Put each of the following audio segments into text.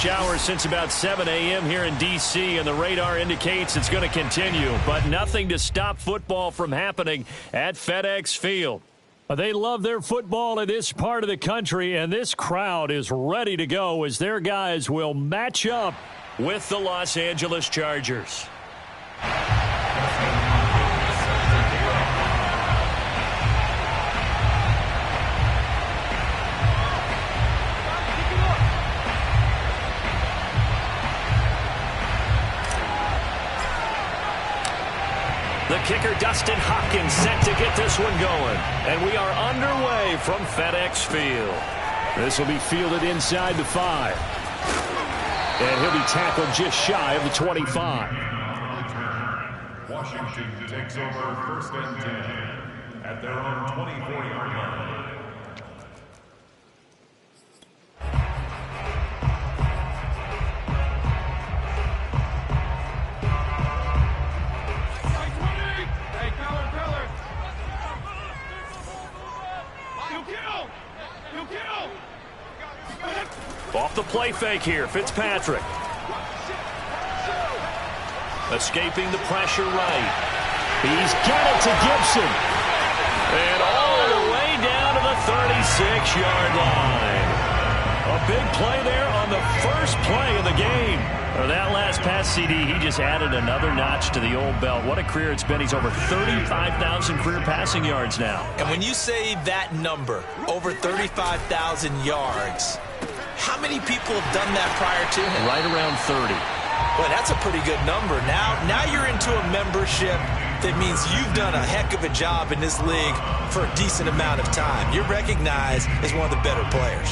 shower since about 7 a.m. here in D.C., and the radar indicates it's going to continue, but nothing to stop football from happening at FedEx Field. They love their football in this part of the country, and this crowd is ready to go as their guys will match up with the Los Angeles Chargers. The kicker, Dustin Hopkins, set to get this one going. And we are underway from FedEx Field. This will be fielded inside the 5. And he'll be tackled just shy of the 25. Washington takes over 1st and 10 at their own 24-yard line. Off the play fake here, Fitzpatrick. Escaping the pressure right. He's got it to Gibson. And all the way down to the 36-yard line. A big play there on the first play of the game. That last pass, CD, he just added another notch to the old belt. What a career it's been. He's over 35,000 career passing yards now. And when you say that number, over 35,000 yards, how many people have done that prior to him? Right around 30. Boy, that's a pretty good number. Now you're into a membership that means you've done a heck of a job in this league for a decent amount of time. You're recognized as one of the better players.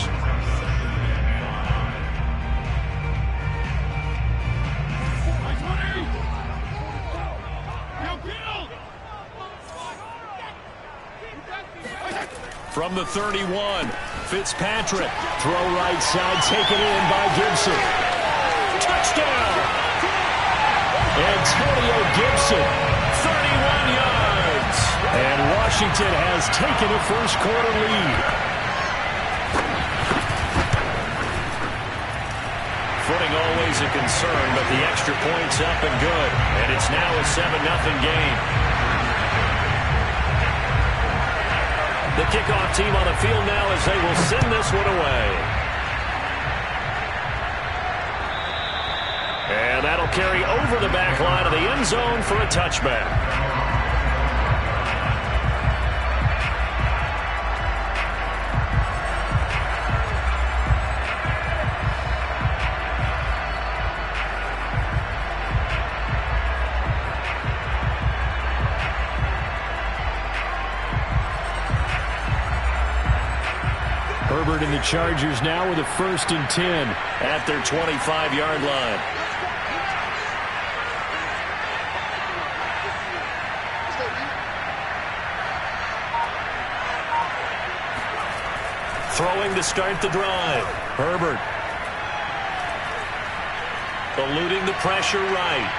From the 31, Fitzpatrick. Throw right side, taken in by Gibson. Touchdown! Antonio Gibson, 31 yards. And Washington has taken a first-quarter lead. Footing always a concern, but the extra point's up and good. And it's now a 7-0 game. The kickoff team on the field now as they will send this one away. And that'll carry over the back line of the end zone for a touchback. Herbert and the Chargers now with a 1st and 10 at their 25-yard line. Throwing to start the drive. Herbert. Eluding the pressure right.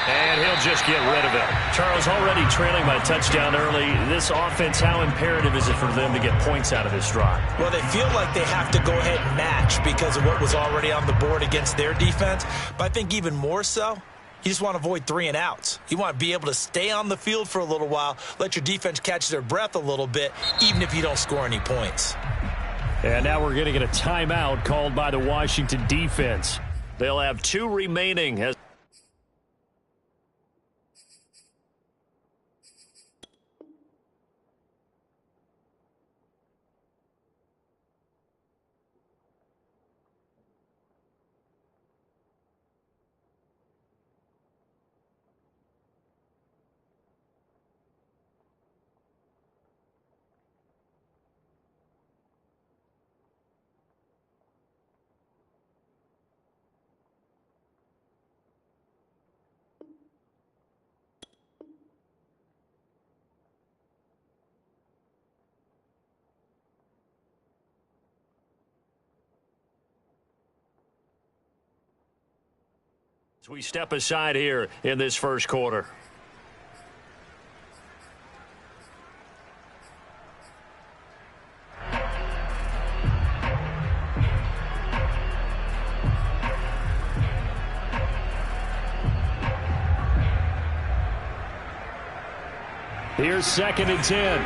And he'll just get rid of it. Charles, already trailing by a touchdown early. This offense, how imperative is it for them to get points out of this drive? Well, they feel like they have to go ahead and match because of what was already on the board against their defense. But I think even more so, you just want to avoid 3 and outs. You want to be able to stay on the field for a little while, let your defense catch their breath a little bit, even if you don't score any points. And now we're going to get a timeout called by the Washington defense. They'll have 2 remaining as we step aside here in this first quarter. Here's 2nd and 10.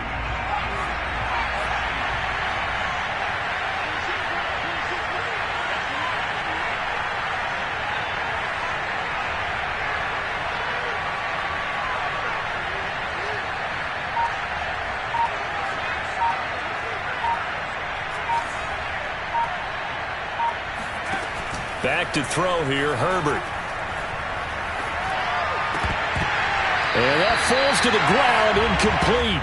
Back to throw here, Herbert. And that falls to the ground, incomplete.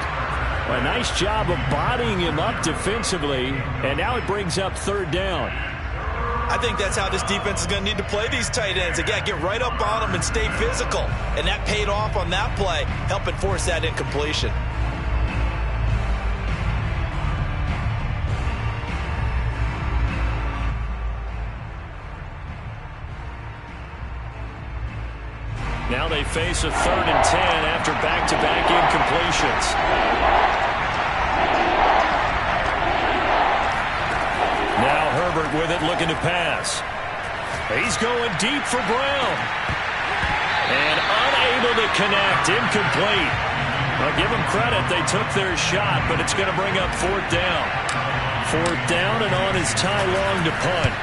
A nice job of bodying him up defensively, and now it brings up 3rd down. I think that's how this defense is going to need to play these tight ends. Again, get right up on them and stay physical. And that paid off on that play, helping force that incompletion. Now they face a 3rd and 10 after back-to-back incompletions. Now Herbert with it, looking to pass. He's going deep for Brown. And unable to connect, incomplete. I'll give them credit, they took their shot, but it's going to bring up 4th down. 4th down and on is Ty Long to punt.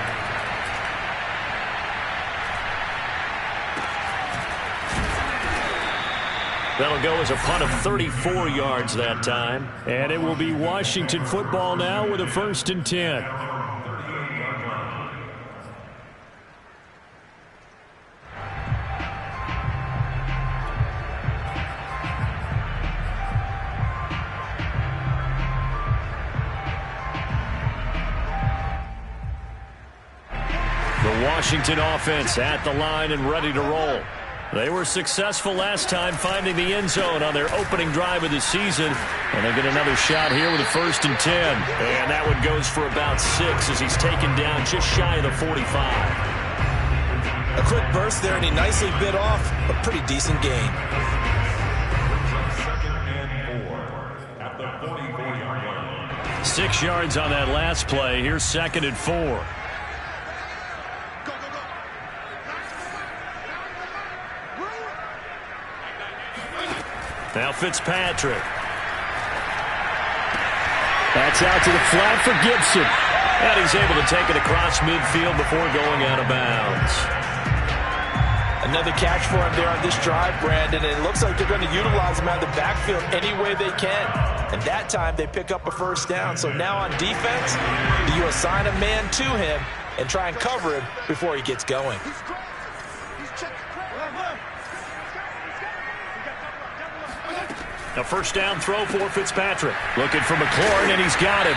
That'll go as a punt of 34 yards that time. And it will be Washington football now with a 1st and 10. The Washington offense at the line and ready to roll. They were successful last time finding the end zone on their opening drive of the season. And they get another shot here with a 1st and 10. And that one goes for about 6 as he's taken down just shy of the 45. A quick burst there, and he nicely bit off a pretty decent gain. 2nd and 4 at the 44-yard line. 6 yards on that last play. Here's 2nd and 4. Now Fitzpatrick. That's out to the flat for Gibson. And he's able to take it across midfield before going out of bounds. Another catch for him there on this drive, Brandon. And it looks like they're going to utilize him out of the backfield any way they can. And that time they pick up a 1st down. So now on defense, you assign a man to him and try and cover him before he gets going. A 1st down throw for Fitzpatrick. Looking for McLaurin, and he's got him.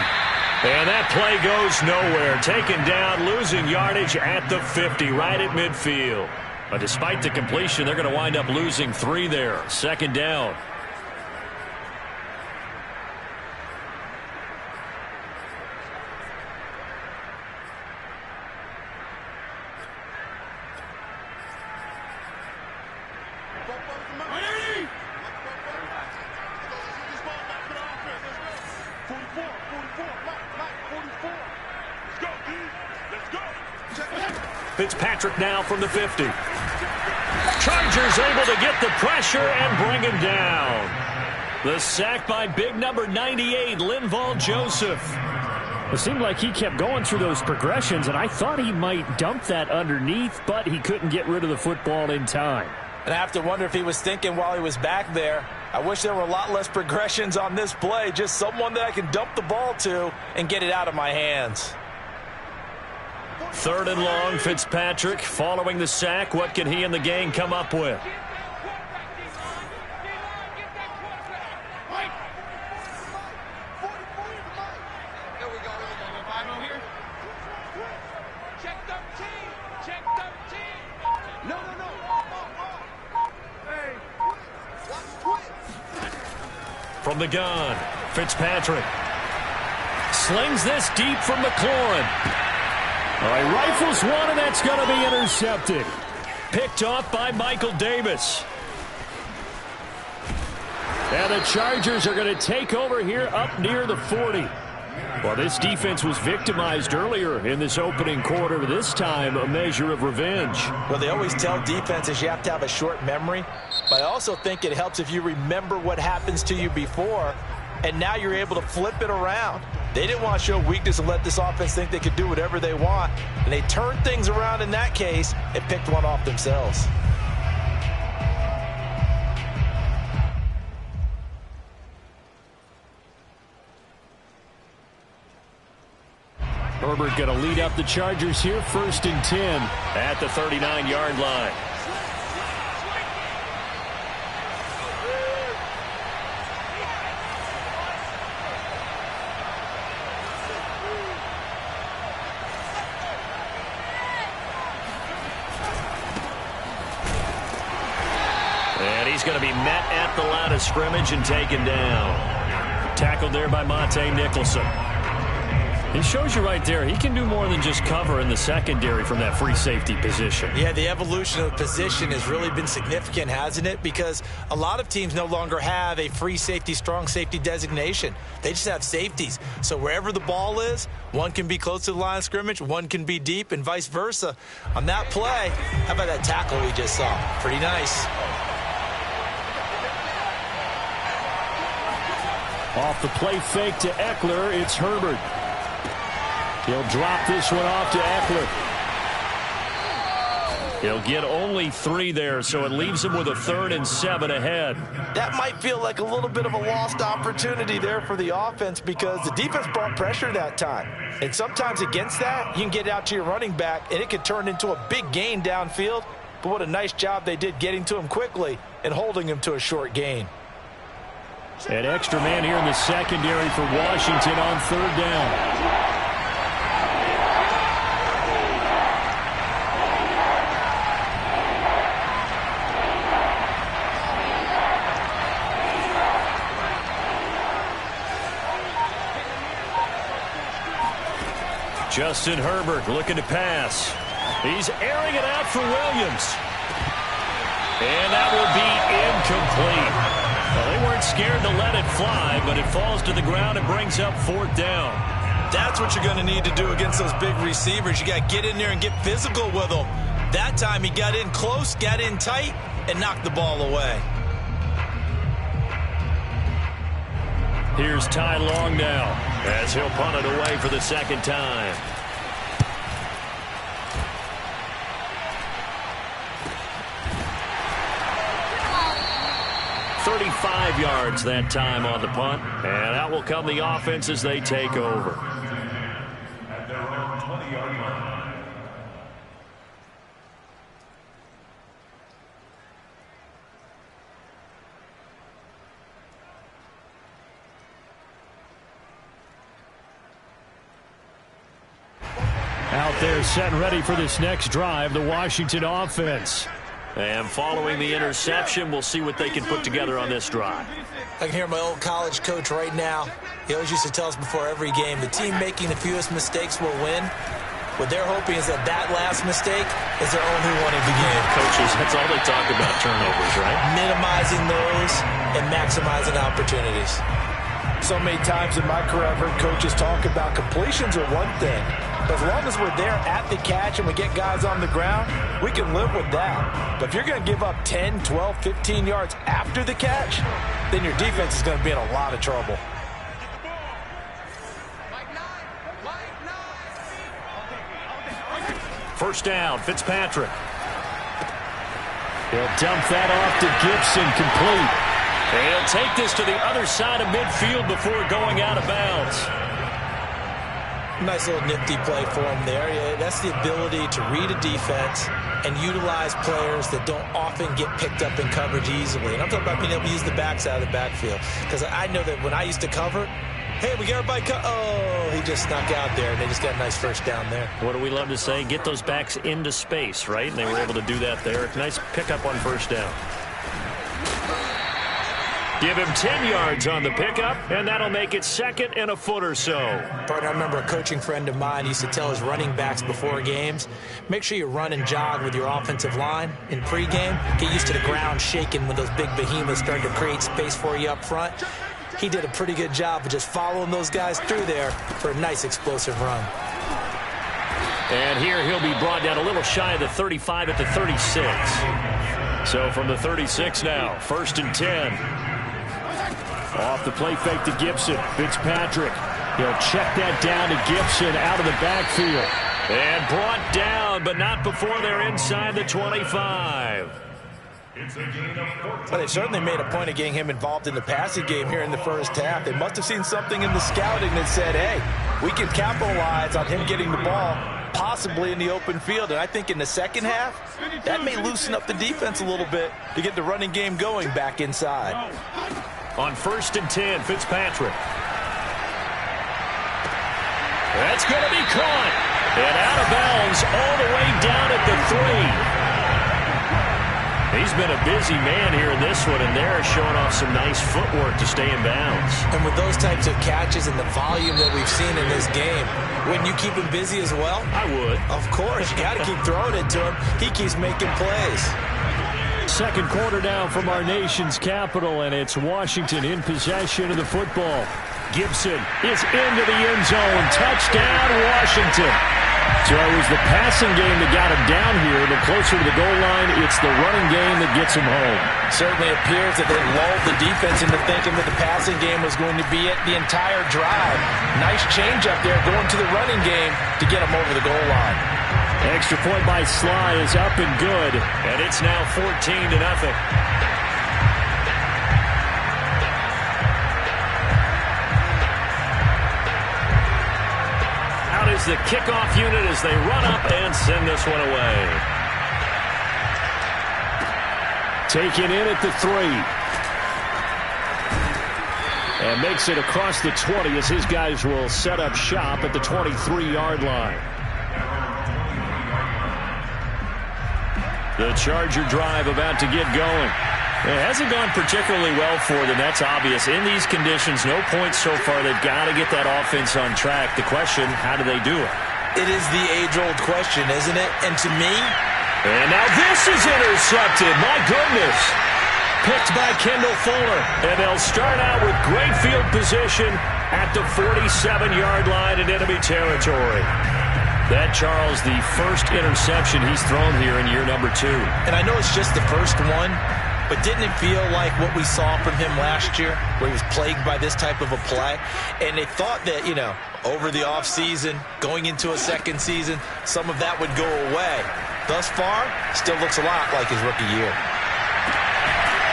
And that play goes nowhere. Taken down, losing yardage at the 50, right at midfield. But despite the completion, they're going to wind up losing 3 there. 2nd down. Fitzpatrick now from the 50. Chargers able to get the pressure and bring him down. The sack by big number 98, Linval Joseph. It seemed like he kept going through those progressions, and I thought he might dump that underneath, but he couldn't get rid of the football in time. And I have to wonder if he was thinking while he was back there, I wish there were a lot less progressions on this play, just someone that I can dump the ball to and get it out of my hands. 3rd and long, Fitzpatrick following the sack. What can he and the gang come up with? From the gun, Fitzpatrick slings this deep from McLaurin. All right, rifles one, and that's going to be intercepted. Picked off by Michael Davis. And the Chargers are going to take over here up near the 40. Well, this defense was victimized earlier in this opening quarter. This time, a measure of revenge. Well, they always tell defenses you have to have a short memory, but I also think it helps if you remember what happens to you before, and now you're able to flip it around. They didn't want to show weakness and let this offense think they could do whatever they want, and they turned things around in that case and picked one off themselves. Herbert going to lead up the Chargers here, 1st and 10 at the 39-yard line. And he's going to be met at the line of scrimmage and taken down. Tackled there by Monte Nicholson. He shows you right there, he can do more than just cover in the secondary from that free safety position. Yeah, the evolution of the position has really been significant, hasn't it? Because a lot of teams no longer have a free safety, strong safety designation. They just have safeties. So wherever the ball is, one can be close to the line of scrimmage, one can be deep, and vice versa. On that play, how about that tackle we just saw? Pretty nice. Off the play fake to Eckler, it's Herbert. He'll drop this one off to Eckler. He'll get only 3 there, so it leaves him with a 3rd and 7 ahead. That might feel like a little bit of a lost opportunity there for the offense because the defense brought pressure that time. And sometimes against that, you can get out to your running back, and it could turn into a big gain downfield. But what a nice job they did getting to him quickly and holding him to a short gain. An extra man here in the secondary for Washington on 3rd down. Justin Herbert looking to pass. He's airing it out for Williams. And that will be incomplete. Well, they weren't scared to let it fly, but it falls to the ground and brings up 4th down. That's what you're going to need to do against those big receivers. You got to get in there and get physical with them. That time he got in close, got in tight, and knocked the ball away. Here's Ty Long now as he'll punt it away for the 2nd time. "35 yards that time on the punt, and out will come the offense as they take over. At their own 20-yard line. Out there set and ready for this next drive, the Washington offense. And following the interception, we'll see what they can put together on this drive. I can hear my old college coach right now. He always used to tell us before every game, the team making the fewest mistakes will win. What they're hoping is that that last mistake is their only one of the game. Coaches, that's all they talk about, turnovers, right? Minimizing those and maximizing opportunities. So many times in my career, I've heard coaches talk about completions are one thing. But as long as we're there at the catch and we get guys on the ground, we can live with that. But if you're going to give up 10, 12, 15 yards after the catch, then your defense is going to be in a lot of trouble. First down, Fitzpatrick. He'll dump that off to Gibson, complete. And he'll take this to the other side of midfield before going out of bounds. Nice little nifty play for him there. Yeah, that's the ability to read a defense and utilize players that don't often get picked up in coverage easily. And I'm talking about being able to use the backside of the backfield. Because I know that when I used to cover, hey, we got everybody oh, he just snuck out there, and they just got a nice first down there. What do we love to say? Get those backs into space, right? And they were able to do that there. Nice pickup on first down. Give him 10 yards on the pickup, and that'll make it 2nd and a foot or so. Partner, I remember a coaching friend of mine used to tell his running backs before games, make sure you run and jog with your offensive line in pregame. Get used to the ground shaking when those big behemoths start to create space for you up front. he did a pretty good job of just following those guys through there for a nice explosive run. And here he'll be brought down a little shy of the 35 at the 36. So from the 36 now, 1st and 10. Off the play fake to Gibson. Fitzpatrick. He'll check that down to Gibson out of the backfield. And brought down, but not before they're inside the 25. Well, they certainly made a point of getting him involved in the passing game here in the first half. They must have seen something in the scouting that said, hey, we can capitalize on him getting the ball possibly in the open field. And I think in the second half, that may loosen up the defense a little bit to get the running game going back inside. On 1st and 10, Fitzpatrick. That's going to be caught. And out of bounds all the way down at the 3. He's been a busy man here in this one, and they're showing off some nice footwork to stay in bounds. And with those types of catches and the volume that we've seen in this game, wouldn't you keep him busy as well? I would. Of course. You got to keep throwing it to him. He keeps making plays. Second quarter now from our nation's capital, and it's Washington in possession of the football. Gibson is into the end zone. Touchdown, Washington. So it was the passing game that got him down here. The closer to the goal line, it's the running game that gets him home. Certainly appears that they lulled the defense into thinking that the passing game was going to be it the entire drive. Nice change up there going to the running game to get him over the goal line. Extra point by Sly is up and good, and it's now 14-0. Out is the kickoff unit as they run up and send this one away. Taken in at the 3. And makes it across the 20 as his guys will set up shop at the 23-yard line. The Charger drive about to get going. It hasn't gone particularly well for them. That's obvious. In these conditions, no points so far. They've got to get that offense on track. The question, how do they do it? It is the age-old question, isn't it? And to me... And now this is intercepted. My goodness. Picked by Kendall Fuller. And they'll start out with great field position at the 47-yard line in enemy territory. That, Charles, the first interception he's thrown here in year number 2. And I know it's just the first one, but didn't it feel like what we saw from him last year, where he was plagued by this type of a play? And they thought that, you know, over the offseason, going into a second season, some of that would go away. Thus far, still looks a lot like his rookie year.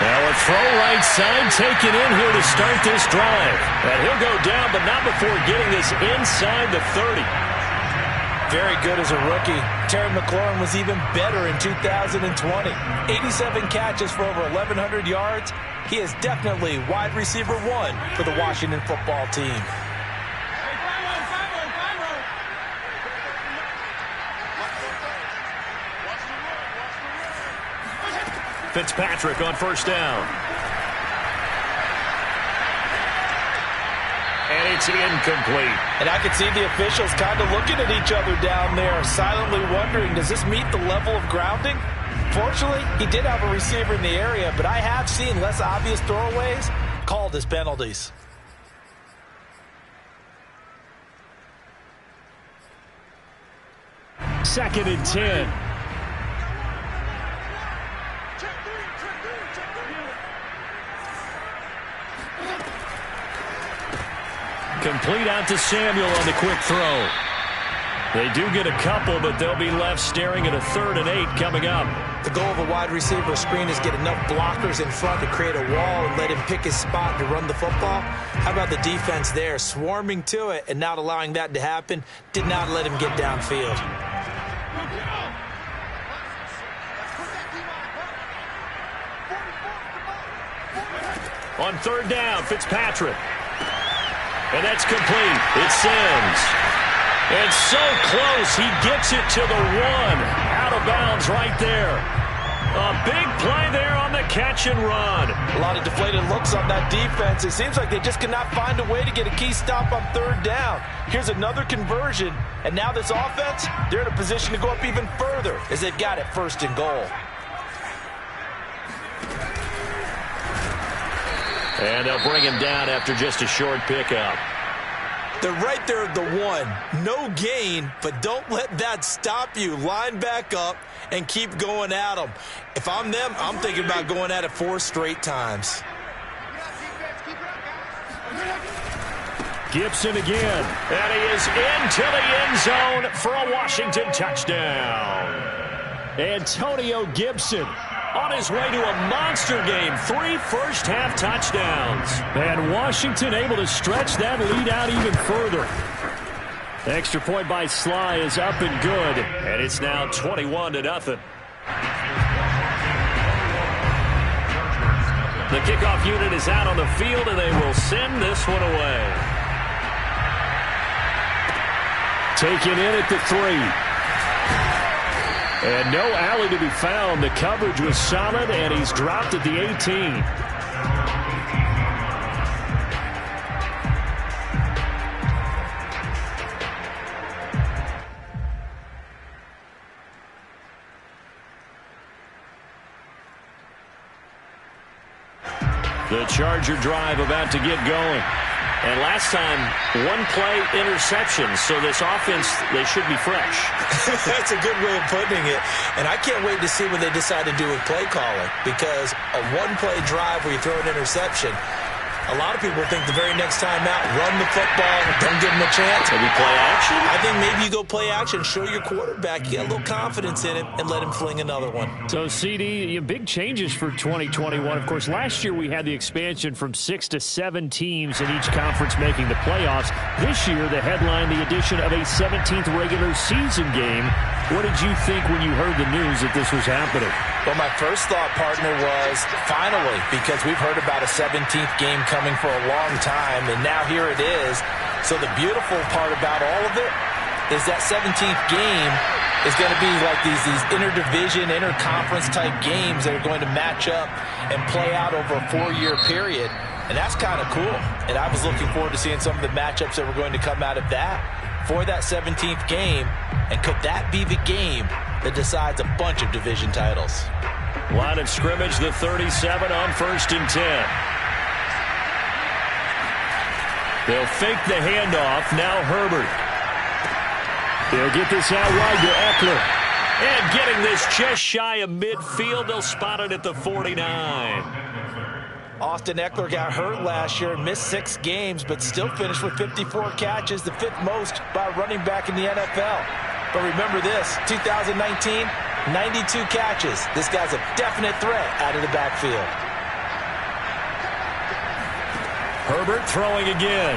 Now a throw right side taken in here to start this drive. And he'll go down, but not before getting this inside the 30. Very good as a rookie. Terry McLaurin was even better in 2020. 87 catches for over 1,100 yards. He is definitely wide receiver 1 for the Washington football team. Fitzpatrick on first down. And it's incomplete. And I could see the officials kind of looking at each other down there, silently wondering, does this meet the level of grounding? Fortunately, he did have a receiver in the area, but I have seen less obvious throwaways called as penalties. Second and 10. Complete out to Samuel on the quick throw. They do get a couple, but they'll be left staring at a 3rd and 8 coming up. The goal of a wide receiver screen is get enough blockers in front to create a wall and let him pick his spot to run the football. How about the defense there, swarming to it and not allowing that to happen? Did not let him get downfield. On 3rd down, Fitzpatrick. And that's complete. It sends. And so close, he gets it to the 1. Out of bounds right there. A big play there on the catch and run. A lot of deflated looks on that defense. It seems like they just cannot find a way to get a key stop on 3rd down. Here's another conversion. And now this offense, they're in a position to go up even further as they've got it 1st and goal. And they'll bring him down after just a short pickup. They're right there at the 1. No gain, but don't let that stop you. Line back up and keep going at them. If I'm them, I'm thinking about going at it 4 straight times. Gibson again. And he is into the end zone for a Washington touchdown. Antonio Gibson on his way to a monster game. 3 first-half touchdowns. And Washington able to stretch that lead out even further. The extra point by Sly is up and good. And it's now 21-0. The kickoff unit is out on the field, and they will send this one away. Taken in at the 3. And no alley to be found. The coverage was solid, and he's dropped at the 18. The Charger drive about to get going. And last time, 1-play interception. So this offense, they should be fresh. That's a good way of putting it. And I can't wait to see what they decide to do with play calling. Because a 1-play drive where you throw an interception, a lot of people think the very next time out, run the football, don't give them a chance. Maybe play action? I think maybe you go play action, show your quarterback, you get a little confidence in him, and let him fling another one. So, CD, big changes for 2021. Of course, last year we had the expansion from 6 to 7 teams in each conference making the playoffs. This year, the headline, the addition of a 17th regular season game. What did you think when you heard the news that this was happening? Well, my first thought, partner, was finally, because we've heard about a 17th game coming for a long time, and now here it is. So the beautiful part about all of it is that 17th game is going to be like these interdivision, interconference type games that are going to match up and play out over a 4-year period. And that's kind of cool. And I was looking forward to seeing some of the matchups that were going to come out of that for that 17th game. And could that be the game that decides a bunch of division titles? Line of scrimmage, the 37 on 1st and 10. They'll fake the handoff. Now Herbert. They'll get this out wide to Eckler. And getting this just shy of midfield. They'll spot it at the 49. Austin Eckler got hurt last year and missed 6 games, but still finished with 54 catches, the 5th most by a running back in the NFL. But remember this, 2019, 92 catches. This guy's a definite threat out of the backfield. Herbert throwing again.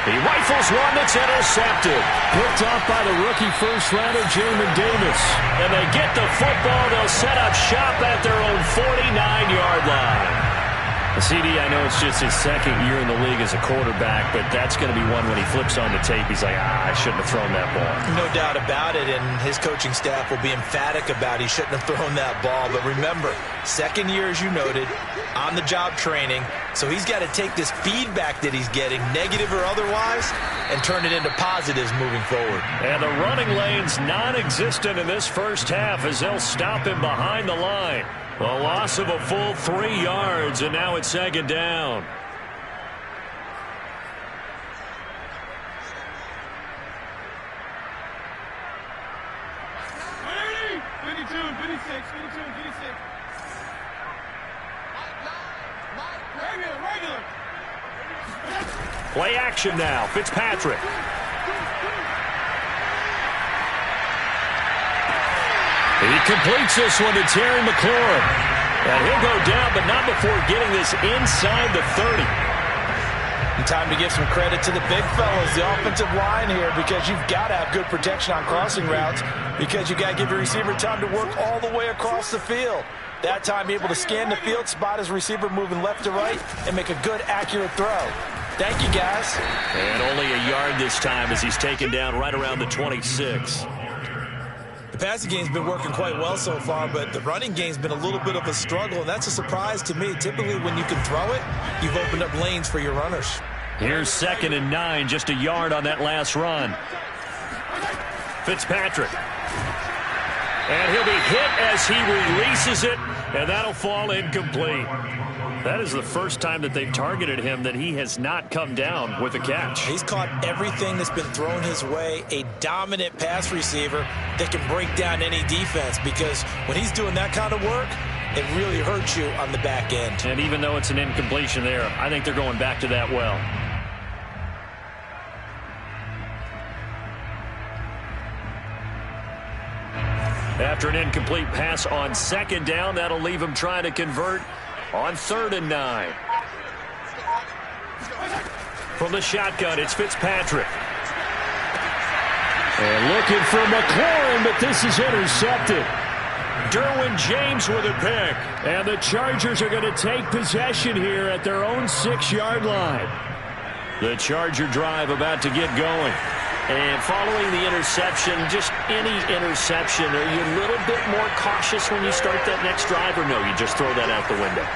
He rifles one that's intercepted. Picked off by the rookie first-rounder, Jamin Davis. And they get the football. They'll set up shop at their own 49-yard line. CD, I know it's just his 2nd year in the league as a quarterback, but that's going to be one when he flips on the tape. He's like, I shouldn't have thrown that ball. No doubt about it, and his coaching staff will be emphatic about he shouldn't have thrown that ball. But remember, 2nd year, as you noted, on-the-job training, so he's got to take this feedback that he's getting, negative or otherwise, and turn it into positives moving forward. And the running lane's non-existent in this first half as they'll stop him behind the line. A loss of a full 3 yards, and now it's 2nd down. Play action now. Fitzpatrick. He completes this one to Terry McLaurin. And he'll go down, but not before getting this inside the 30. And time to give some credit to the big fellas, the offensive line here, because you've got to have good protection on crossing routes, because you've got to give your receiver time to work all the way across the field. That time able to scan the field, spot his receiver moving left to right, and make a good, accurate throw. Thank you, guys. And only a yard this time as he's taken down right around the 26. The passing game's been working quite well so far, but the running game's been a little bit of a struggle, and that's a surprise to me. Typically, when you can throw it, you've opened up lanes for your runners. Here's 2nd and 9, just a yard on that last run. Fitzpatrick. And he'll be hit as he releases it, and that'll fall incomplete. That is the first time that they've targeted him that he has not come down with a catch. He's caught everything that's been thrown his way, a dominant pass receiver that can break down any defense, because when he's doing that kind of work, it really hurts you on the back end. And even though it's an incompletion there, I think they're going back to that well. After an incomplete pass on second down, that'll leave him trying to convert on 3rd and 9. From the shotgun, it's Fitzpatrick. And looking for McLaurin, but this is intercepted. Derwin James with a pick. And the Chargers are going to take possession here at their own 6-yard line. The Charger drive about to get going. And following the interception, just any interception, are you a little bit more cautious when you start that next drive, or no, you just throw that out the window?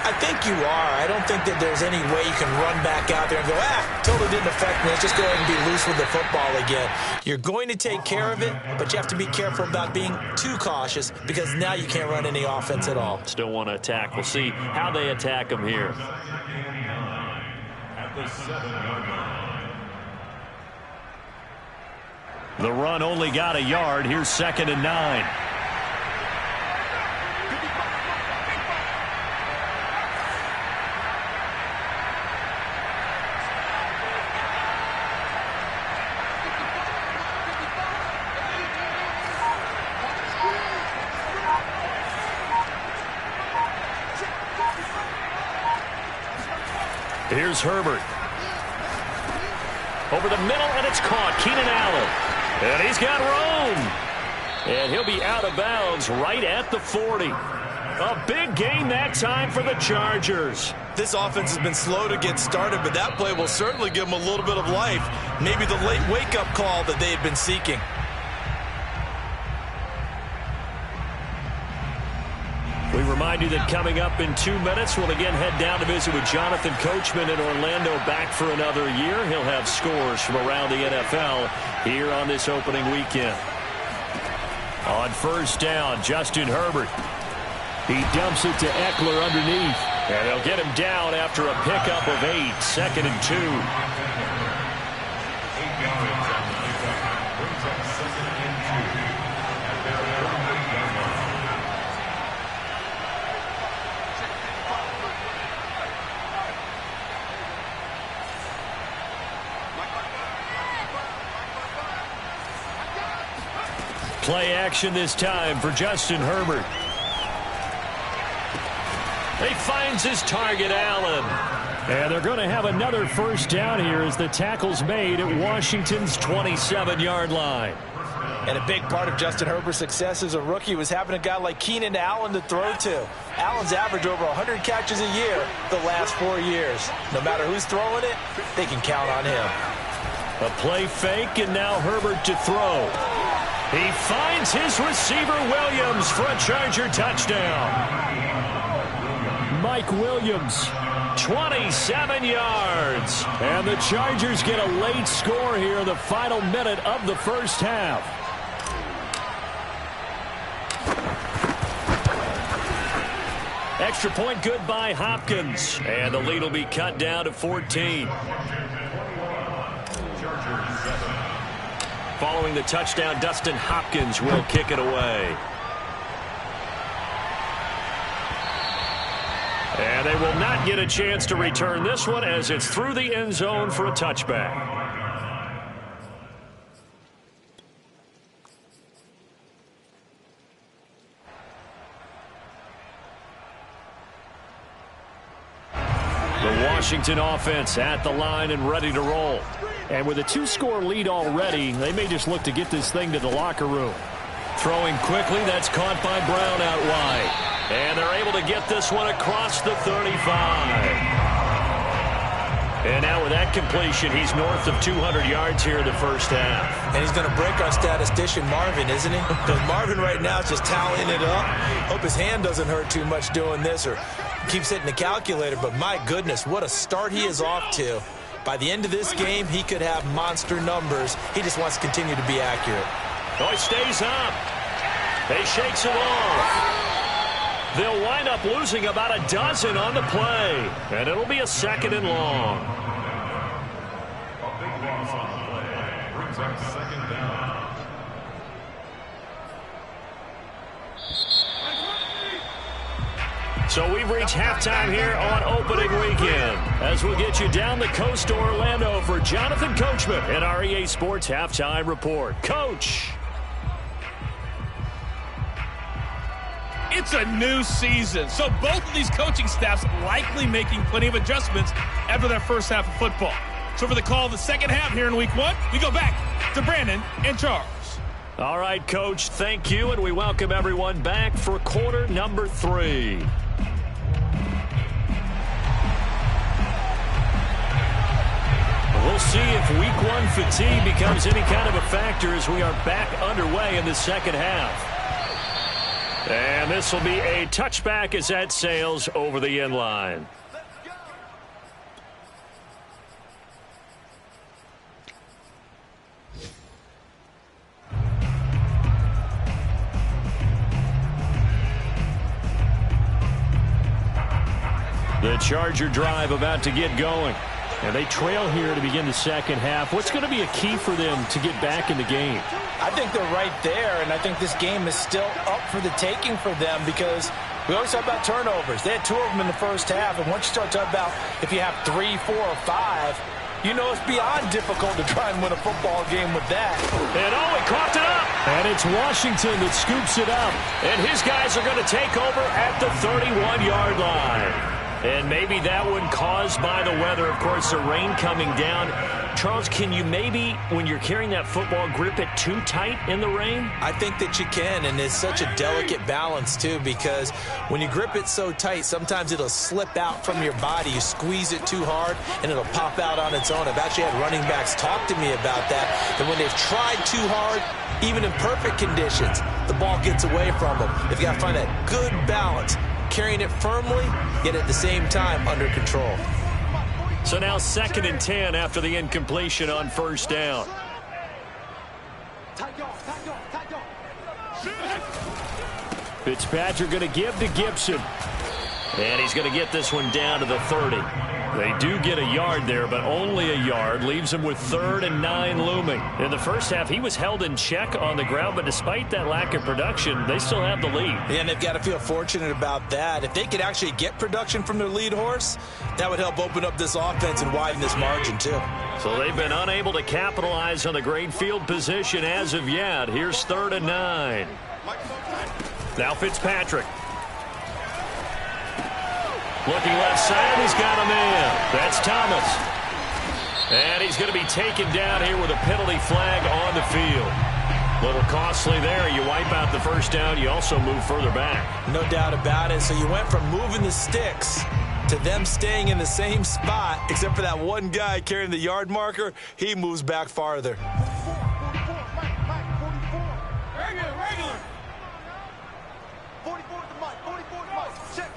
I think you are. I don't think that there's any way you can run back out there and go, totally didn't affect me. Let's just go ahead and be loose with the football again. You're going to take care of it, but you have to be careful about being too cautious, because now you can't run any offense at all. Still want to attack. We'll see how they attack him here. At the 7-yard line. The run only got a yard. Here's 2nd and 9. Here's Herbert. Over the middle, and it's caught. Keenan Allen. And he's got room. And he'll be out of bounds right at the 40. A big gain that time for the Chargers. This offense has been slow to get started, but that play will certainly give them a little bit of life. Maybe the late wake-up call that they've been seeking. We remind you that coming up in 2 minutes, we'll again head down to visit with Jonathan Coachman in Orlando, back for another year. He'll have scores from around the NFL here on this opening weekend. On 1st down, Justin Herbert. He dumps it to Eckler underneath. And they'll get him down after a pickup of 8, 2nd and 2. 8 yards on the pickup. Brings up 2nd and 2. At their 38-yard line. Play action this time for Justin Herbert. He finds his target, Allen. And they're going to have another 1st down here as the tackle's made at Washington's 27-yard line. And a big part of Justin Herbert's success as a rookie was having a guy like Keenan Allen to throw to. Allen's averaged over 100 catches a year the last 4 years. No matter who's throwing it, they can count on him. A play fake, and now Herbert to throw. He finds his receiver, Williams, for a Charger touchdown. Mike Williams, 27 yards. And the Chargers get a late score here in the final minute of the 1st half. Extra point good by Hopkins. And the lead will be cut down to 14. Following the touchdown, Dustin Hopkins will kick it away. And they will not get a chance to return this one as it's through the end zone for a touchback. The Washington offense at the line and ready to roll. And with a 2-score lead already, they may just look to get this thing to the locker room. Throwing quickly, that's caught by Brown out wide. And they're able to get this one across the 35. And now with that completion, he's north of 200 yards here in the 1st half. And he's going to break our statistician, Marvin, isn't he? Because Marvin right now is just tallying it up. Hope his hand doesn't hurt too much doing this or keeps hitting the calculator. But my goodness, what a start he is off to. By the end of this game, he could have monster numbers. He just wants to continue to be accurate. Oh, he stays up. He shakes it off. They'll wind up losing about a dozen on the play. And it'll be a 2nd and long. A big loss on the play. Brings up 2nd down. So we've reached halftime here on opening weekend. As we'll get you down the coast to Orlando for Jonathan Coachman and our EA Sports Halftime Report. Coach. It's a new season, so both of these coaching staffs likely making plenty of adjustments after their first half of football. So for the call of the second half here in Week 1, we go back to Brandon and Charles. All right, Coach, thank you, and we welcome everyone back for quarter number 3. We'll see if Week 1 fatigue becomes any kind of a factor as we are back underway in the second half. And this will be a touchback as that sails over the end line. The Charger drive about to get going. And they trail here to begin the second half. What's going to be a key for them to get back in the game? I think they're right there, and I think this game is still up for the taking for them because we always talk about turnovers. They had 2 of them in the first half, and once you start talking about if you have 3, 4, or 5, you know it's beyond difficult to try and win a football game with that. And he caught it up. And it's Washington that scoops it up. And his guys are going to take over at the 31-yard line. And maybe that one caused by the weather. Of course, the rain coming down. Charles, can you maybe, when you're carrying that football, grip it too tight in the rain? I think that you can, and it's such a delicate balance, too, because when you grip it so tight, sometimes it'll slip out from your body. You squeeze it too hard, and it'll pop out on its own. I've actually had running backs talk to me about that when they've tried too hard, even in perfect conditions, the ball gets away from them. They've got to find that good balance, carrying it firmly, yet at the same time under control. So now 2nd and 10 after the incompletion on first down. Fitzpatrick going to give to Gibson. And he's going to get this one down to the 30. They do get a yard there, but only a yard. Leaves him with 3rd and 9 looming. In the first half, he was held in check on the ground, but despite that lack of production, they still have the lead. And they've got to feel fortunate about that. If they could actually get production from their lead horse, that would help open up this offense and widen this margin, too. So they've been unable to capitalize on the great field position as of yet. Here's 3rd and 9. Now Fitzpatrick. Looking left side, he's got a man. That's Thomas. And he's going to be taken down here with a penalty flag on the field. A little costly there. You wipe out the first down, you also move further back. No doubt about it. So you went from moving the sticks to them staying in the same spot, except for that one guy carrying the yard marker. He moves back farther. Regular. 44 at the mic. 44 at the mic. Check.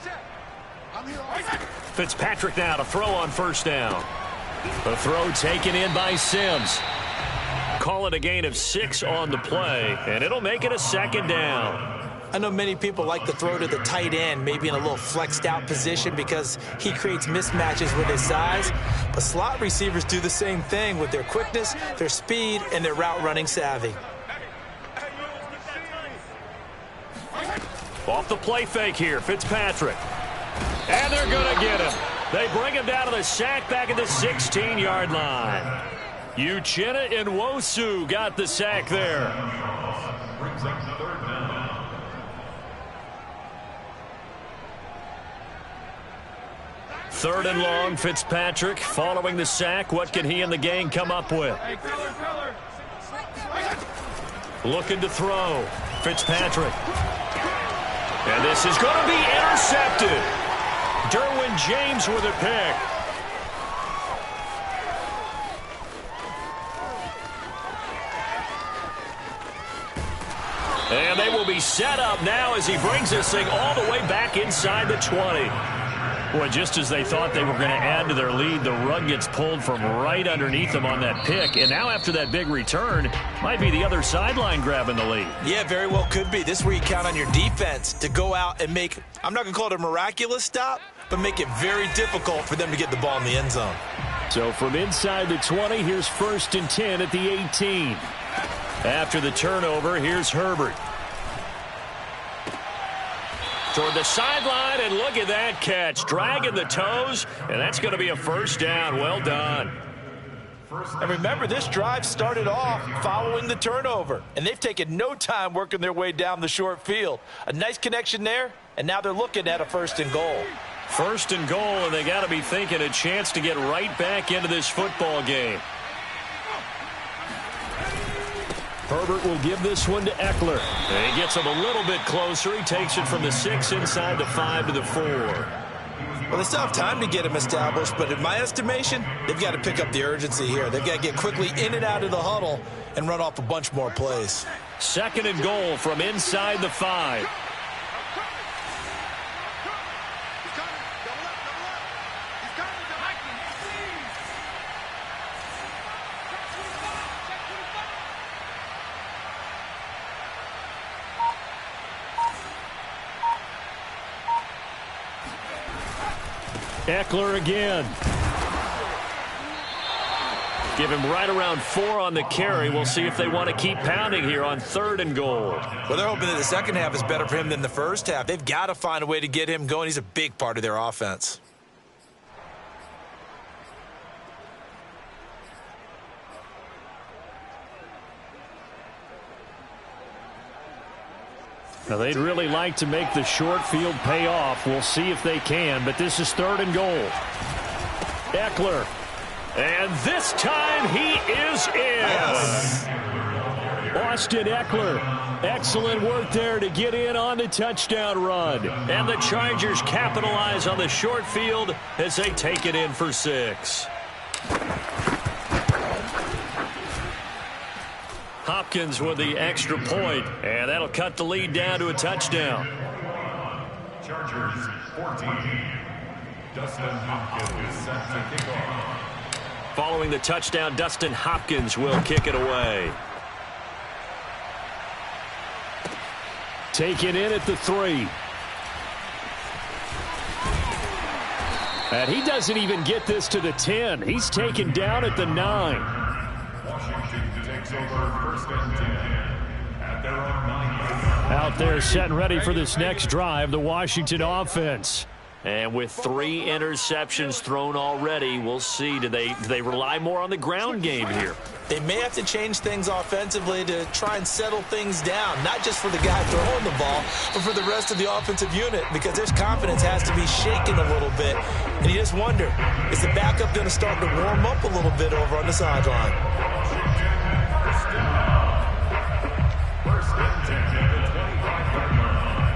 Fitzpatrick now to throw on first down. The throw taken in by Sims. Call it a gain of 6 on the play, and it'll make it a 2nd down. I know many people like to throw to the tight end, maybe in a little flexed out position because he creates mismatches with his size. But slot receivers do the same thing with their quickness, their speed, and their route running savvy. Off the play fake here, Fitzpatrick. And they're going to get him. They bring him down to the sack back at the 16-yard line. Uchenna Nwosu got the sack there. Brings up 3rd down. Third and long, Fitzpatrick following the sack. What can he and the gang come up with? Looking to throw. Fitzpatrick. And this is going to be intercepted. Derwin James with a pick. And they will be set up now as he brings this thing all the way back inside the 20. Boy, just as they thought they were going to add to their lead, the rug gets pulled from right underneath them on that pick. And now after that big return, might be the other sideline grabbing the lead. Yeah, very well could be. This is where you count on your defense to go out and make, I'm not going to call it a miraculous stop, but make it very difficult for them to get the ball in the end zone. So from inside the 20, here's 1st and 10 at the 18. After the turnover, here's Herbert. Toward the sideline, and look at that catch. Dragging the toes, and that's going to be a 1st down. Well done. And remember, this drive started off following the turnover, and they've taken no time working their way down the short field. A nice connection there, and now they're looking at a 1st and goal. 1st and goal, and they got to be thinking a chance to get right back into this football game. Herbert will give this one to Eckler. And he gets him a little bit closer. He takes it from the 6 inside the 5 to the 4. Well, they still have time to get him established, but in my estimation, they've got to pick up the urgency here. They've got to get quickly in and out of the huddle and run off a bunch more plays. 2nd and goal from inside the 5. Eckler again. Give him right around 4 on the carry. We'll see if they want to keep pounding here on 3rd and goal. Well, they're hoping that the second half is better for him than the first half. They've got to find a way to get him going. He's a big part of their offense. Now, they'd really like to make the short field pay off. We'll see if they can, but this is 3rd and goal. Eckler. And this time he is in. Yes. Austin Eckler. Excellent work there to get in on the touchdown run. And the Chargers capitalize on the short field as they take it in for 6. Hopkins with the extra point, and that'll cut the lead down to a touchdown. Chargers 14. Dustin Hopkins set to kick off. Following the touchdown, Dustin Hopkins will kick it away. Taken in at the 3. And he doesn't even get this to the 10. He's taken down at the 9. Washington takes over 1st and 10 at their own 9. Out there set and ready for this next drive, the Washington offense. And with 3 interceptions thrown already, we'll see. Do they rely more on the ground game here? They may have to change things offensively to try and settle things down, not just for the guy throwing the ball, but for the rest of the offensive unit, because their confidence has to be shaken a little bit. And you just wonder, is the backup going to start to warm up a little bit over on the sideline? First and 10 at the 25-yard line.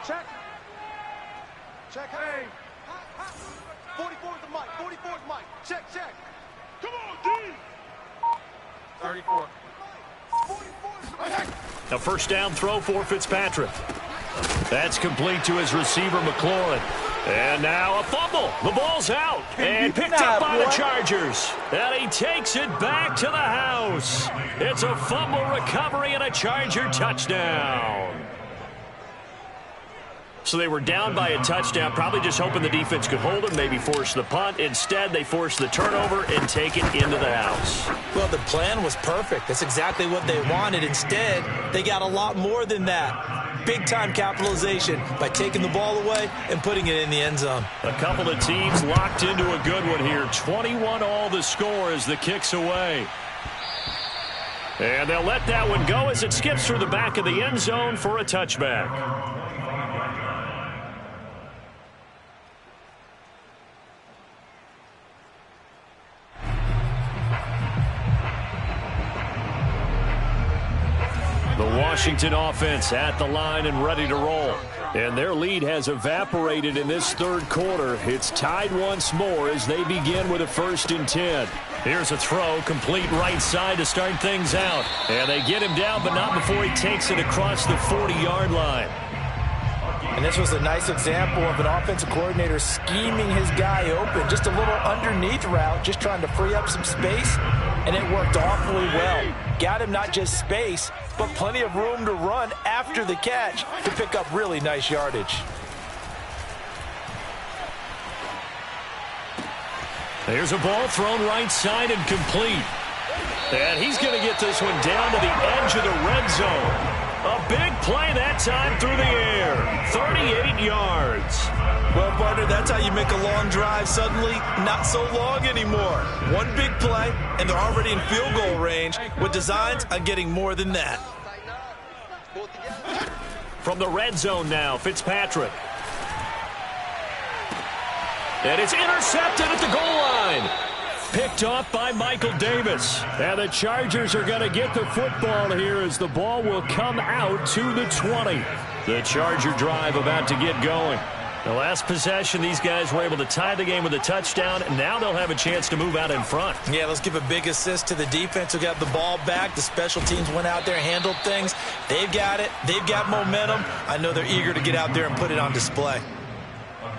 Check. Check. Hey. 44 is the mic. 44 is mic. Check, check. Come on, D. 34. 44 is the mic. A 1st down throw for Fitzpatrick. That's complete to his receiver, McLaurin. And now a fumble. The ball's out. And picked up by the Chargers. And he takes it back to the house. It's a fumble recovery and a Charger touchdown. So they were down by a touchdown, probably just hoping the defense could hold them, maybe force the punt. Instead, they force the turnover and take it into the house. Well, the plan was perfect. That's exactly what they wanted. Instead, they got a lot more than that. Big-time capitalization by taking the ball away and putting it in the end zone. A couple of teams locked into a good one here. 21-all the score as the kick's away. And they'll let that one go as it skips through the back of the end zone for a touchback. The Washington offense at the line and ready to roll. And their lead has evaporated in this third quarter. It's tied once more as they begin with a 1st and 10. Here's a throw, complete right side to start things out. And they get him down, but not before he takes it across the 40-yard line. And this was a nice example of an offensive coordinator scheming his guy open. Just a little underneath route, just trying to free up some space, and it worked awfully well. Got him not just space, but plenty of room to run after the catch to pick up really nice yardage. There's a ball thrown right side and complete. And he's going to get this one down to the edge of the red zone. A big play that time through the air. 38 yards. Well, partner, that's how you make a long drive suddenly not so long anymore. One big play, and they're already in field goal range with designs on getting more than that. From the red zone now, Fitzpatrick. And it's intercepted at the goal line. Picked off by Michael Davis. And the Chargers are going to get the football here as the ball will come out to the 20. The Charger drive about to get going. The last possession, these guys were able to tie the game with a touchdown, and now they'll have a chance to move out in front. Yeah, let's give a big assist to the defense who got the ball back. The special teams went out there and handled things. They've got it. They've got momentum. I know they're eager to get out there and put it on display.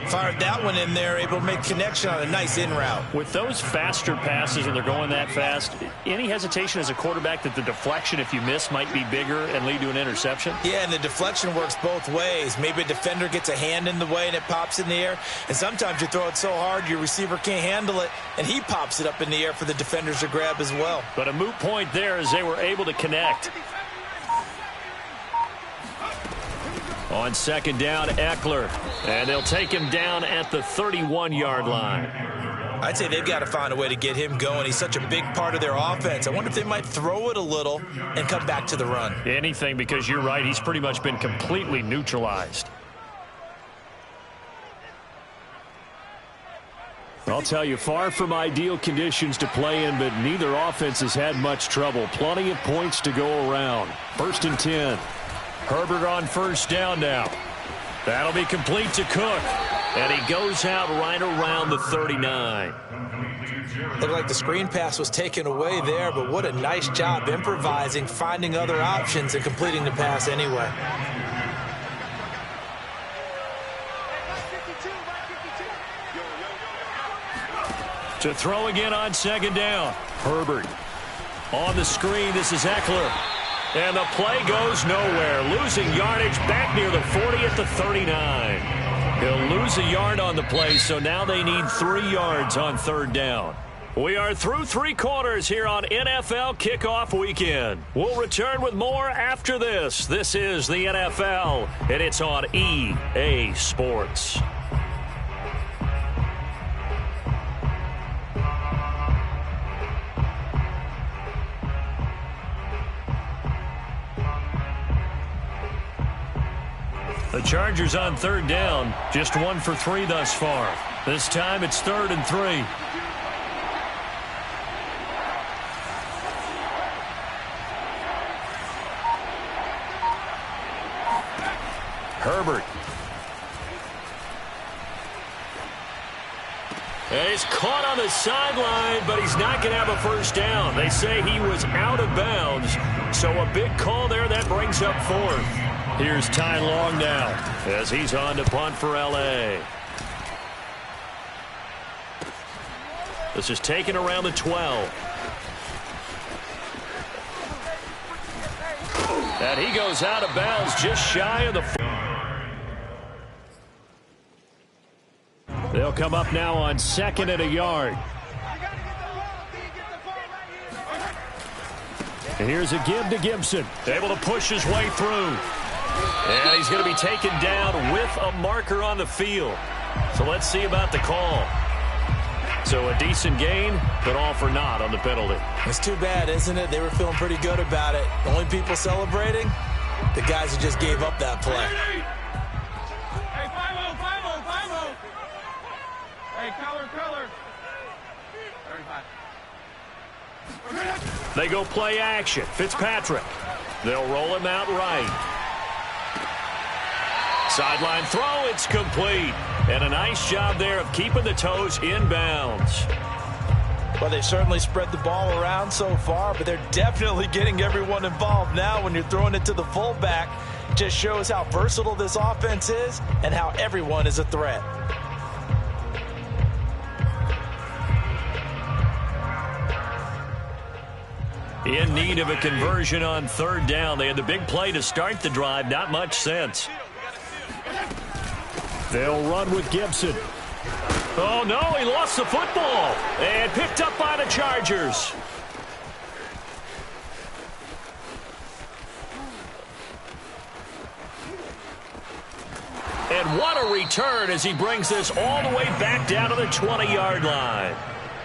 Fired that one in there, able to make connection on a nice in route. With those faster passes when they're going that fast, any hesitation as a quarterback that the deflection, if you miss, might be bigger and lead to an interception? Yeah, and the deflection works both ways. Maybe a defender gets a hand in the way and it pops in the air. And sometimes you throw it so hard your receiver can't handle it, and he pops it up in the air for the defenders to grab as well. But a moot point there as they were able to connect. On 2nd down, Eckler. And they'll take him down at the 31-yard line. I'd say they've got to find a way to get him going. He's such a big part of their offense. I wonder if they might throw it a little and come back to the run. Anything, because you're right, he's pretty much been completely neutralized. I'll tell you, far from ideal conditions to play in, but neither offense has had much trouble. Plenty of points to go around. 1st and 10. Herbert on 1st down now. That'll be complete to Cook. And he goes out right around the 39. Looked like the screen pass was taken away there, but what a nice job improvising, finding other options, and completing the pass anyway. To throw again on 2nd down. Herbert on the screen. This is Eckler. And the play goes nowhere. Losing yardage back near the 40 at the 39. He'll lose a yard on the play, so now they need 3 yards on 3rd down. We are through 3 quarters here on NFL Kickoff Weekend. We'll return with more after this. This is the NFL, and it's on EA Sports. The Chargers on 3rd down, just 1 for 3 thus far. This time it's 3rd and 3. Herbert. And he's caught on the sideline, but he's not going to have a 1st down. They say he was out of bounds, so a big call there that brings up 4th. Here's Ty Long now as he's on to punt for L.A. This is taken around the 12. And he goes out of bounds just shy of the 4. They'll come up now on 2nd and a yard. And here's a give to Gibson. Able to push his way through. And he's going to be taken down with a marker on the field. So let's see about the call. So a decent gain, but all for naught on the penalty. It's too bad, isn't it? They were feeling pretty good about it. The only people celebrating, the guys who just gave up that play. Hey, 5-0, 5-0, 5-0. Hey, color. 35. They go play action. Fitzpatrick. They'll roll him out right. Sideline throw, it's complete. And a nice job there of keeping the toes inbounds. Well, they certainly spread the ball around so far, but they're definitely getting everyone involved now when you're throwing it to the fullback. Just shows how versatile this offense is and how everyone is a threat. In need of a conversion on third down. They had the big play to start the drive. Not much sense. They'll run with Gibson. Oh, no, he lost the football. And picked up by the Chargers. And what a return as he brings this all the way back down to the 20-yard line.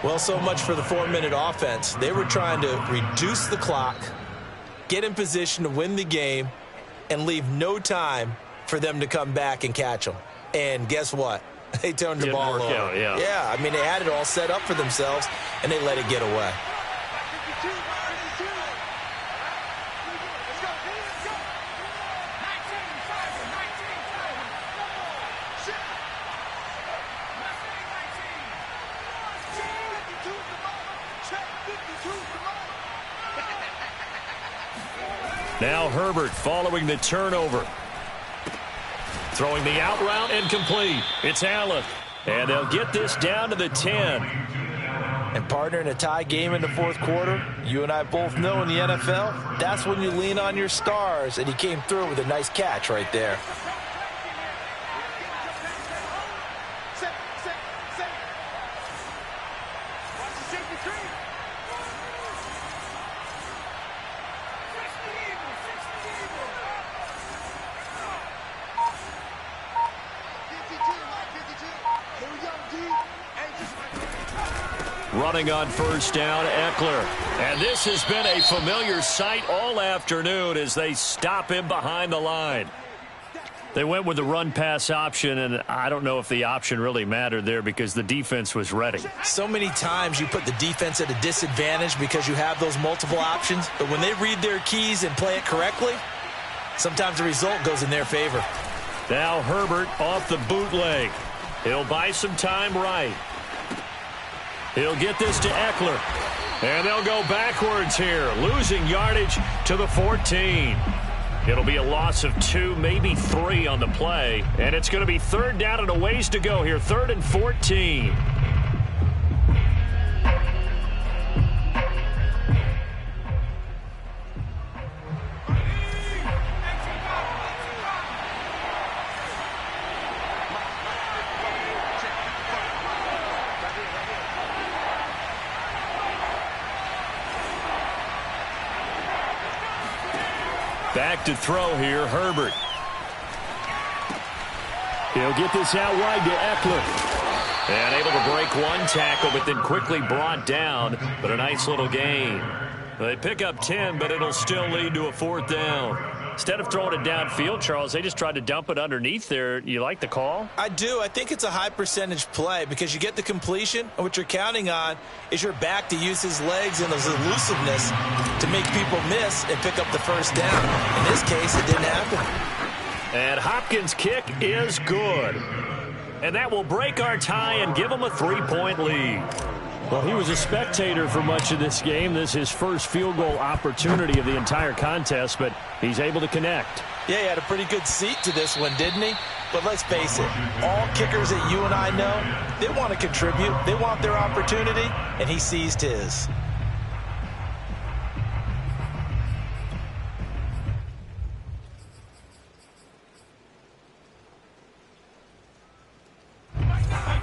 Well, so much for the 4-minute offense. They were trying to reduce the clock, get in position to win the game, and leave no time for them to come back and catch them. And guess what? They turned the ball over. Yeah, I mean, they had it all set up for themselves, and they let it get away. Now Herbert following the turnover. Throwing the out route incomplete. It's Allen. And they'll get this down to the 10. And partner, in a tie game in the fourth quarter, you and I both know in the NFL, that's when you lean on your stars. And he came through with a nice catch right there. Running on first down, Eckler. And this has been a familiar sight all afternoon as they stop him behind the line. They went with the run-pass option, and I don't know if the option really mattered there because the defense was ready. So many times you put the defense at a disadvantage because you have those multiple options, but when they read their keys and play it correctly, sometimes the result goes in their favor. Now Herbert off the bootleg. He'll buy some time right. He'll get this to Eckler. And they'll go backwards here, losing yardage to the 14. It'll be a loss of 2, maybe 3 on the play. And it's going to be third down and a ways to go here, 3rd and 14. Back to throw here, Herbert. He'll get this out wide to Eckler. And able to break one tackle, but then quickly brought down. But a nice little gain. They pick up 10, but it'll still lead to a 4th down. Instead of throwing it downfield, Charles, they just tried to dump it underneath there. You like the call? I do. I think it's a high percentage play because you get the completion, and what you're counting on is your back to use his legs and his elusiveness to make people miss and pick up the first down. In this case, it didn't happen. And Hopkins' kick is good. And that will break our tie and give them a 3-point lead. Well, he was a spectator for much of this game. This is his first field goal opportunity of the entire contest, but he's able to connect. Yeah, he had a pretty good seat to this one, didn't he? But let's face it, all kickers that you and I know, they want to contribute. They want their opportunity, and he seized his.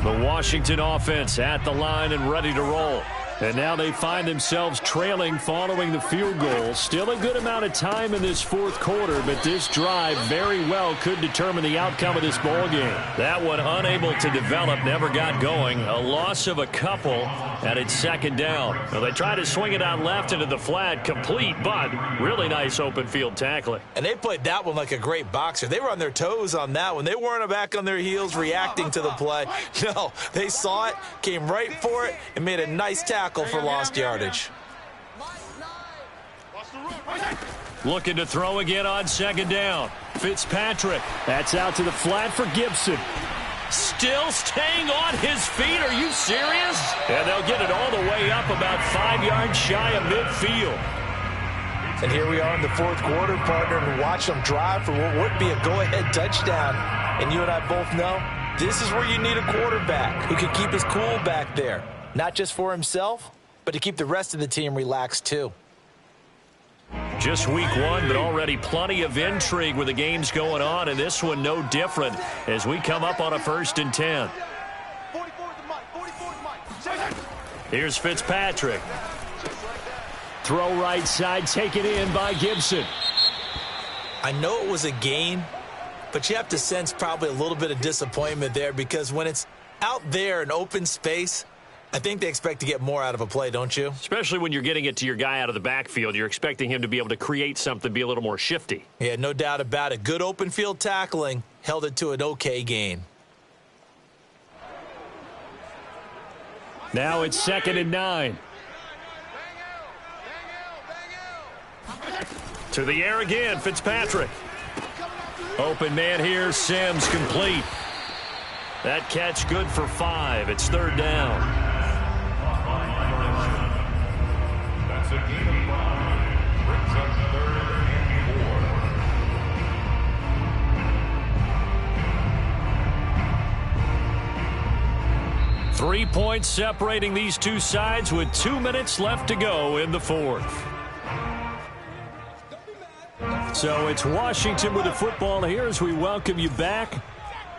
The Washington offense at the line and ready to roll. And now they find themselves trailing following the field goal. Still a good amount of time in this fourth quarter, but this drive very well could determine the outcome of this ball game. That one unable to develop, never got going. A loss of a couple, and it's 2nd down. Well, they try to swing it out left into the flat, complete, but really nice open field tackling. And they played that one like a great boxer. They were on their toes on that one. They weren't back on their heels reacting to the play. No, they saw it, came right for it, and made a nice tackle for lost yardage. Looking to throw again on second down. Fitzpatrick. That's out to the flat for Gibson. Still staying on his feet. Are you serious? And they'll get it all the way up about 5 yards shy of midfield. And here we are in the fourth quarter, partner, and watch them drive for what would be a go-ahead touchdown. And you and I both know this is where you need a quarterback who can keep his cool back there. Not just for himself, but to keep the rest of the team relaxed too. Just week one, but already plenty of intrigue with the games going on, and this one no different as we come up on a 1st and 10. 44 to Mike. 44 to Mike. Here's Fitzpatrick. Throw right side, taken in by Gibson. I know it was a gain, but you have to sense probably a little bit of disappointment there because when it's out there in open space, I think they expect to get more out of a play, don't you? Especially when you're getting it to your guy out of the backfield. You're expecting him to be able to create something, be a little more shifty. Yeah, no doubt about it. Good open field tackling held it to an okay gain. Now it's 2nd and 9. To the air again, Fitzpatrick. Open man here, Sims complete. That catch good for 5. It's 3rd down. That's a gain of 5. Brings up 3rd and 4. 3 points separating these two sides with 2 minutes left to go in the fourth. So it's Washington with the football here as we welcome you back.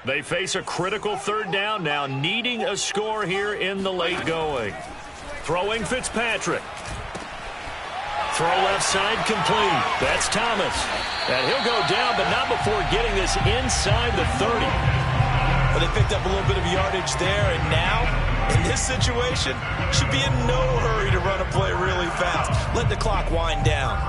They face a critical 3rd down now, needing a score here in the late going. Throwing Fitzpatrick. Throw left side complete. That's Thomas. And he'll go down, but not before getting this inside the 30. But they picked up a little bit of yardage there, and now, in this situation, should be in no hurry to run a play really fast. Let the clock wind down.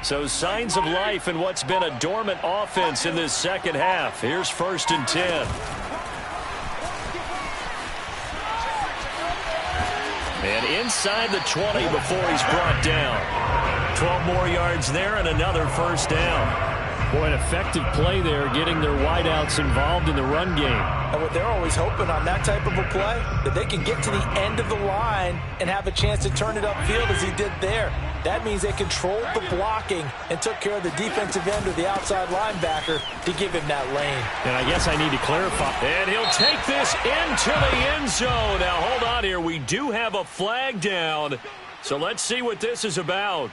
So signs of life in what's been a dormant offense in this second half. Here's 1st and 10. And inside the 20 before he's brought down. 12 more yards there and another 1st down. Boy, an effective play there, getting their wideouts involved in the run game. And what they're always hoping on that type of a play, that they can get to the end of the line and have a chance to turn it upfield as he did there. That means they controlled the blocking and took care of the defensive end or the outside linebacker to give him that lane. And I guess I need to clarify. And he'll take this into the end zone. Now, hold on here. We do have a flag down. So let's see what this is about.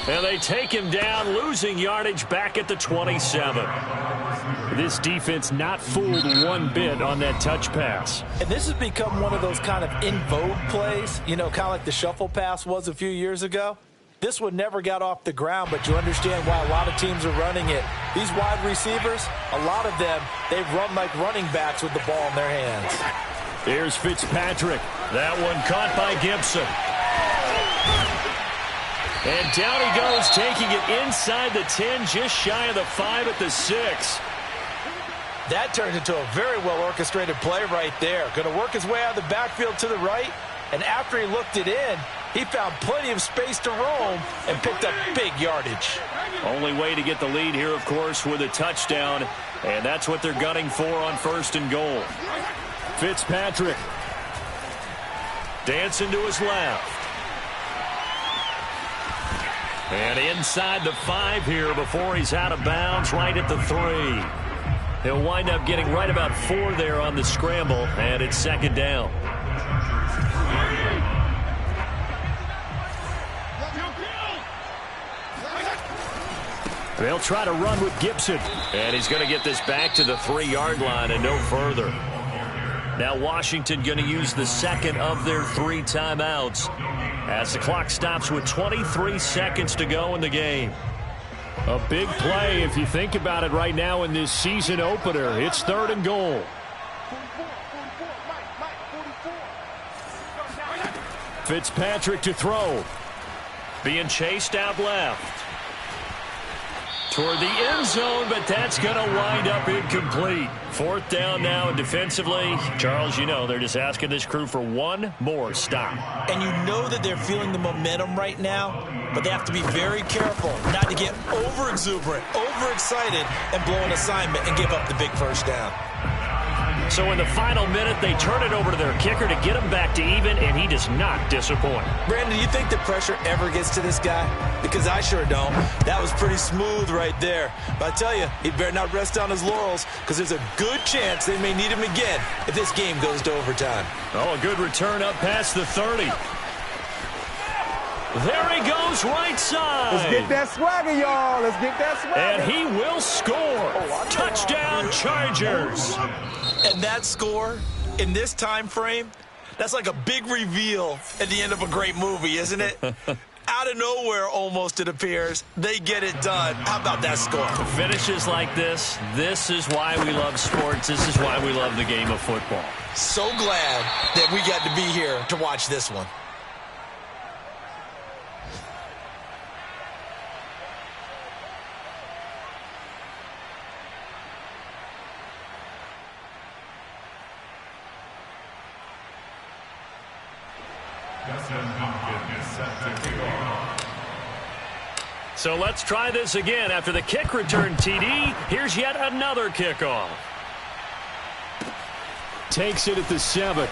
And they take him down, losing yardage back at the 27. This defense not fooled one bit on that touch pass. And this has become one of those kind of in vogue plays, you know, kind of like the shuffle pass was a few years ago. This one never got off the ground, but you understand why a lot of teams are running it. These wide receivers, a lot of them, they run like running backs with the ball in their hands. Here's Fitzpatrick. That one caught by Gibson. And down he goes, taking it inside the 10, just shy of the 5 at the 6. That turned into a very well-orchestrated play right there. Going to work his way out of the backfield to the right, and after he looked it in, he found plenty of space to roam and picked up big yardage. Only way to get the lead here, of course, with a touchdown, and that's what they're gunning for on 1st and goal. Fitzpatrick dancing to his left. And inside the 5 here before he's out of bounds, right at the 3. He'll wind up getting right about 4 there on the scramble, and it's second down. They'll try to run with Gibson. And he's going to get this back to the 3-yard line and no further. Now Washington going to use the second of their 3 timeouts as the clock stops with 23 seconds to go in the game. A big play if you think about it right now in this season opener. It's 3rd and goal. Fitzpatrick to throw. Being chased out left. Toward the end zone, but that's going to wind up incomplete. 4th down now, and defensively, Charles, you know, they're just asking this crew for one more stop. And you know that they're feeling the momentum right now, but they have to be very careful not to get over-exuberant, overexcited, and blow an assignment and give up the big first down. So in the final minute, they turn it over to their kicker to get him back to even, and he does not disappoint. Brandon, do you think the pressure ever gets to this guy? Because I sure don't. That was pretty smooth right there. But I tell you, he better not rest on his laurels, because there's a good chance they may need him again if this game goes to overtime. Oh, a good return up past the 30. There he goes, right side. Let's get that swagger, y'all. Let's get that swagger. And he will score. Touchdown, Chargers. And that score, in this time frame, that's like a big reveal at the end of a great movie, isn't it? Out of nowhere, almost, it appears. They get it done. How about that score? Finishes like this is why we love sports. This is why we love the game of football. So glad that we got to be here to watch this one. So let's try this again. After the kick return TD, here's yet another kickoff. Takes it at the 7.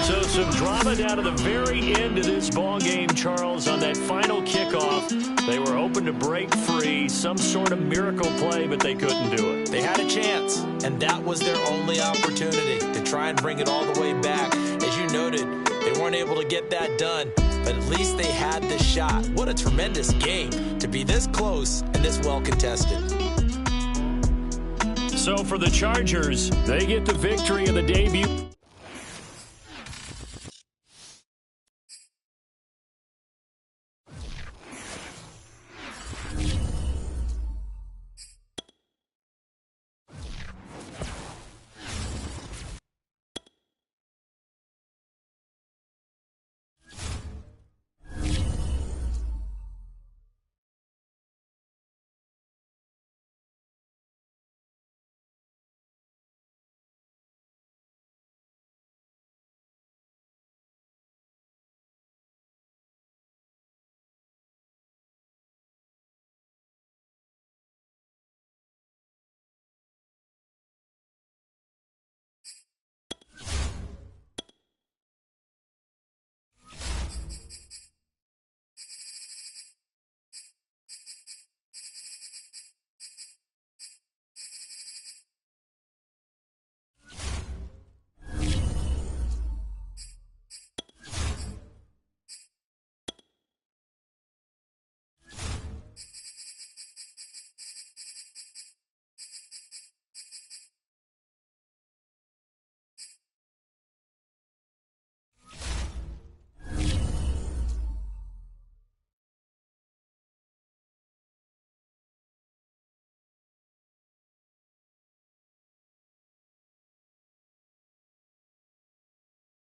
So some drama down to the very end of this ball game, Charles, on that final kickoff. They were hoping to break free, some sort of miracle play, but they couldn't do it. They had a chance, and that was their only opportunity to try and bring it all the way back. As you noted, they weren't able to get that done, but at least they had the shot. What a tremendous game to be this close and this well contested. So for the Chargers, they get the victory in the debut.